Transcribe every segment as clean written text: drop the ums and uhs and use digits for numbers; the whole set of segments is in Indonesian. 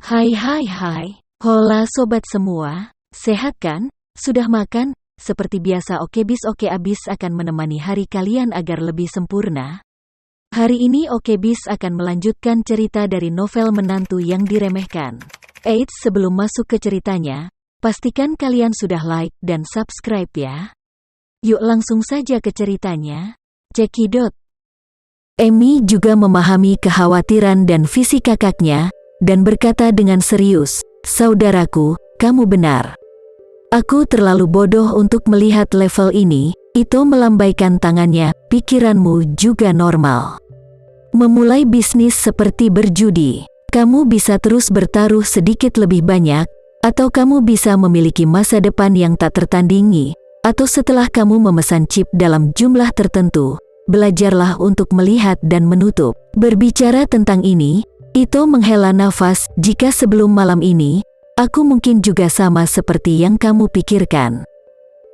Hai. Hola sobat semua, sehat kan? Sudah makan? Seperti biasa Okebis Oke Abis akan menemani hari kalian agar lebih sempurna. Hari ini Okebis akan melanjutkan cerita dari novel Menantu yang Diremehkan. Eits, sebelum masuk ke ceritanya, pastikan kalian sudah like dan subscribe ya. Yuk langsung saja ke ceritanya. Cekidot. Emi juga memahami kekhawatiran dan visi kakaknya, dan berkata dengan serius, "Saudaraku, kamu benar. Aku terlalu bodoh untuk melihat level ini." Ito melambaikan tangannya, "Pikiranmu juga normal. Memulai bisnis seperti berjudi. Kamu bisa terus bertaruh sedikit lebih banyak, atau kamu bisa memiliki masa depan yang tak tertandingi, atau setelah kamu memesan chip dalam jumlah tertentu, belajarlah untuk melihat dan menutup." Berbicara tentang ini, Ito menghela nafas. "Jika sebelum malam ini, aku mungkin juga sama seperti yang kamu pikirkan.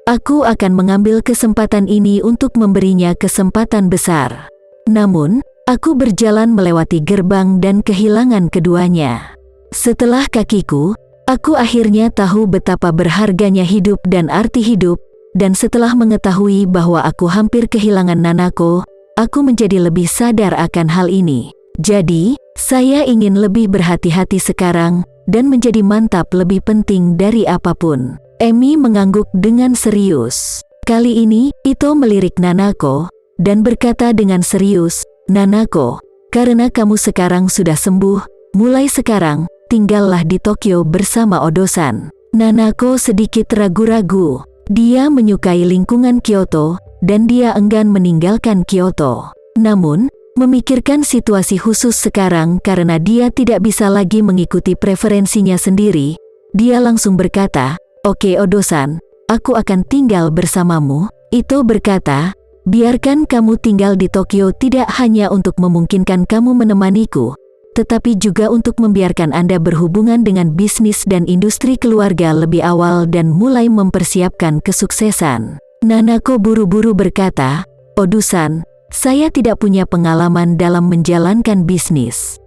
Aku akan mengambil kesempatan ini untuk memberinya kesempatan besar. Namun, aku berjalan melewati gerbang dan kehilangan keduanya. Setelah kakiku, aku akhirnya tahu betapa berharganya hidup dan arti hidup, dan setelah mengetahui bahwa aku hampir kehilangan Nanako, aku menjadi lebih sadar akan hal ini. Jadi, saya ingin lebih berhati-hati sekarang, dan menjadi mantap lebih penting dari apapun." Emi mengangguk dengan serius. Kali ini, Ito melirik Nanako, dan berkata dengan serius, "Nanako, karena kamu sekarang sudah sembuh, mulai sekarang, tinggallah di Tokyo bersama Odo-san." Nanako sedikit ragu-ragu. Dia menyukai lingkungan Kyoto, dan dia enggan meninggalkan Kyoto. Namun, memikirkan situasi khusus sekarang karena dia tidak bisa lagi mengikuti preferensinya sendiri, dia langsung berkata, "Oke Odo-san, aku akan tinggal bersamamu." Ito berkata, "Biarkan kamu tinggal di Tokyo tidak hanya untuk memungkinkan kamu menemaniku, tetapi juga untuk membiarkan Anda berhubungan dengan bisnis dan industri keluarga lebih awal dan mulai mempersiapkan kesuksesan." Nanako buru-buru berkata, "Odo-san, saya tidak punya pengalaman dalam menjalankan bisnis."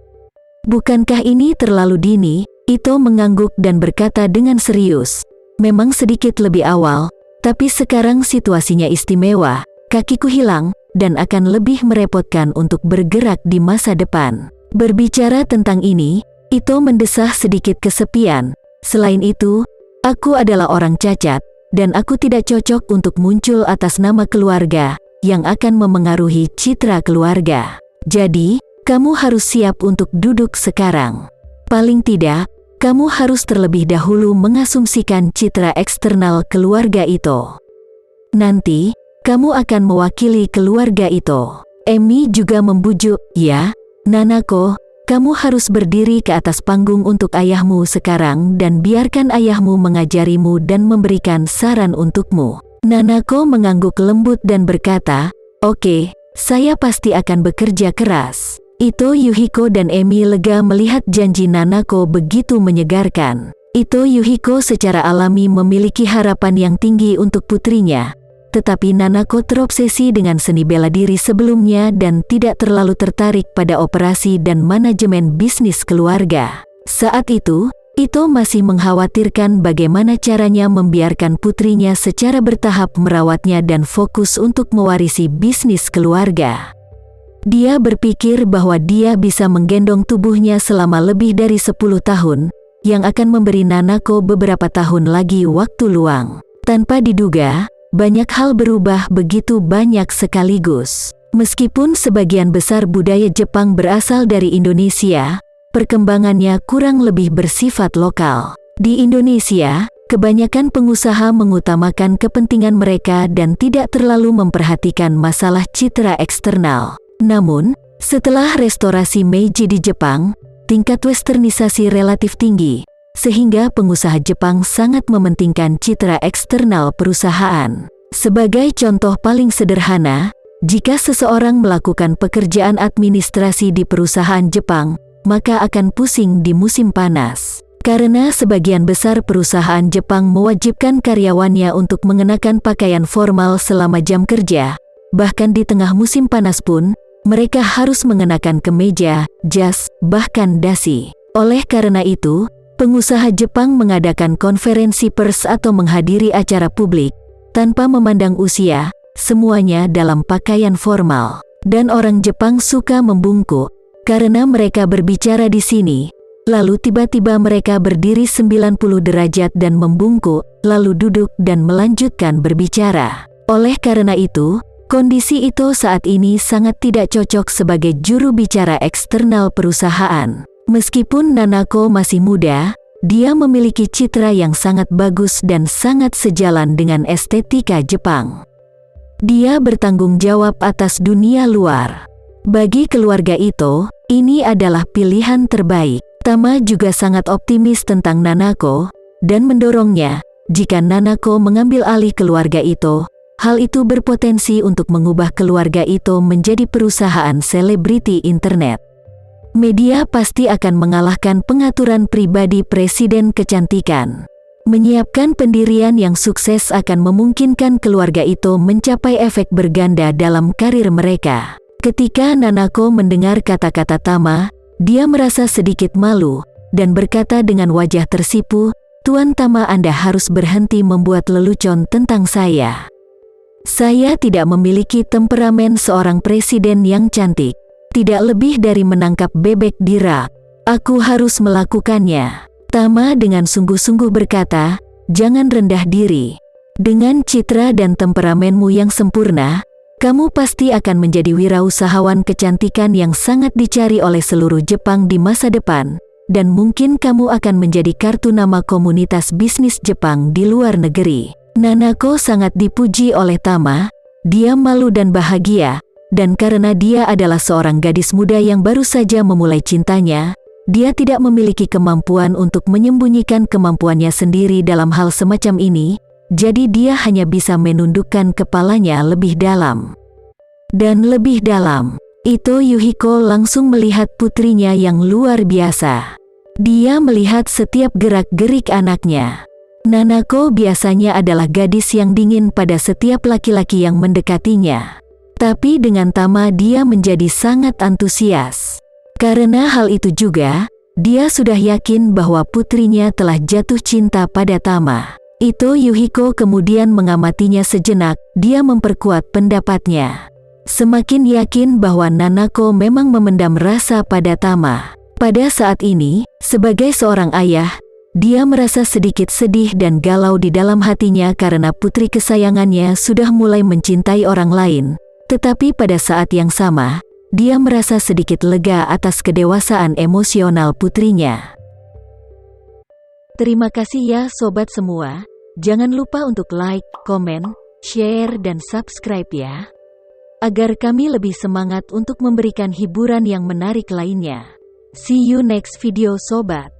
"Bukankah ini terlalu dini?" Ito mengangguk dan berkata dengan serius, "Memang sedikit lebih awal, tapi sekarang situasinya istimewa, kakiku hilang, dan akan lebih merepotkan untuk bergerak di masa depan." Berbicara tentang ini, Ito mendesah sedikit kesepian. "Selain itu, aku adalah orang cacat, dan aku tidak cocok untuk muncul atas nama keluarga, yang akan memengaruhi citra keluarga. Jadi, kamu harus siap untuk duduk sekarang. Paling tidak, kamu harus terlebih dahulu mengasumsikan citra eksternal keluarga itu. Nanti, kamu akan mewakili keluarga itu." Emi juga membujuk, "Ya, Nanako, kamu harus berdiri ke atas panggung untuk ayahmu sekarang dan biarkan ayahmu mengajarimu dan memberikan saran untukmu." Nanako mengangguk lembut dan berkata, "Oke, saya pasti akan bekerja keras." Ito, Yuhiko dan Emi lega melihat janji Nanako begitu menyegarkan. Ito Yuhiko secara alami memiliki harapan yang tinggi untuk putrinya, tetapi Nanako terobsesi dengan seni bela diri sebelumnya dan tidak terlalu tertarik pada operasi dan manajemen bisnis keluarga. Saat itu, Ito masih mengkhawatirkan bagaimana caranya membiarkan putrinya secara bertahap merawatnya dan fokus untuk mewarisi bisnis keluarga. Dia berpikir bahwa dia bisa menggendong tubuhnya selama lebih dari 10 tahun, yang akan memberi Nanako beberapa tahun lagi waktu luang. Tanpa diduga, banyak hal berubah begitu banyak sekaligus. Meskipun sebagian besar budaya Jepang berasal dari Indonesia, perkembangannya kurang lebih bersifat lokal. Di Indonesia, kebanyakan pengusaha mengutamakan kepentingan mereka dan tidak terlalu memperhatikan masalah citra eksternal. Namun, setelah restorasi Meiji di Jepang, tingkat westernisasi relatif tinggi, sehingga pengusaha Jepang sangat mementingkan citra eksternal perusahaan. Sebagai contoh paling sederhana, jika seseorang melakukan pekerjaan administrasi di perusahaan Jepang, maka akan pusing di musim panas. Karena sebagian besar perusahaan Jepang mewajibkan karyawannya untuk mengenakan pakaian formal selama jam kerja, bahkan di tengah musim panas pun, mereka harus mengenakan kemeja, jas, bahkan dasi. Oleh karena itu, pengusaha Jepang mengadakan konferensi pers atau menghadiri acara publik, tanpa memandang usia, semuanya dalam pakaian formal. Dan orang Jepang suka membungkuk, karena mereka berbicara di sini, lalu tiba-tiba mereka berdiri 90 derajat dan membungkuk, lalu duduk dan melanjutkan berbicara. Oleh karena itu, kondisi itu saat ini sangat tidak cocok sebagai juru bicara eksternal perusahaan. Meskipun Nanako masih muda, dia memiliki citra yang sangat bagus dan sangat sejalan dengan estetika Jepang. Dia bertanggung jawab atas dunia luar. Bagi keluarga Ito, ini adalah pilihan terbaik. Tama juga sangat optimis tentang Nanako, dan mendorongnya, jika Nanako mengambil alih keluarga Ito, hal itu berpotensi untuk mengubah keluarga Ito menjadi perusahaan selebriti internet. Media pasti akan mengalahkan pengaturan pribadi presiden kecantikan. Menyiapkan pendirian yang sukses akan memungkinkan keluarga Ito mencapai efek berganda dalam karir mereka. Ketika Nanako mendengar kata-kata Tama, dia merasa sedikit malu, dan berkata dengan wajah tersipu, "Tuan Tama, Anda harus berhenti membuat lelucon tentang saya. Saya tidak memiliki temperamen seorang presiden yang cantik. Tidak lebih dari menangkap bebek di rak. Aku harus melakukannya." Tama dengan sungguh-sungguh berkata, "Jangan rendah diri. Dengan citra dan temperamenmu yang sempurna, kamu pasti akan menjadi wirausahawan kecantikan yang sangat dicari oleh seluruh Jepang di masa depan, dan mungkin kamu akan menjadi kartu nama komunitas bisnis Jepang di luar negeri." Nanako sangat dipuji oleh Tama. Dia malu dan bahagia, dan karena dia adalah seorang gadis muda yang baru saja memulai cintanya, dia tidak memiliki kemampuan untuk menyembunyikan kemampuannya sendiri dalam hal semacam ini, jadi dia hanya bisa menundukkan kepalanya lebih dalam. Dan lebih dalam, Ito Yuhiko langsung melihat putrinya yang luar biasa. Dia melihat setiap gerak-gerik anaknya. Nanako biasanya adalah gadis yang dingin pada setiap laki-laki yang mendekatinya. Tapi dengan Tama dia menjadi sangat antusias. Karena hal itu juga, dia sudah yakin bahwa putrinya telah jatuh cinta pada Tama. Ito Yuhiko kemudian mengamatinya sejenak, dia memperkuat pendapatnya. Semakin yakin bahwa Nanako memang memendam rasa pada Tama. Pada saat ini, sebagai seorang ayah, dia merasa sedikit sedih dan galau di dalam hatinya karena putri kesayangannya sudah mulai mencintai orang lain. Tetapi pada saat yang sama, dia merasa sedikit lega atas kedewasaan emosional putrinya. Terima kasih ya sobat semua. Jangan lupa untuk like, komen, share dan subscribe ya. Agar kami lebih semangat untuk memberikan hiburan yang menarik lainnya. See you next video sobat.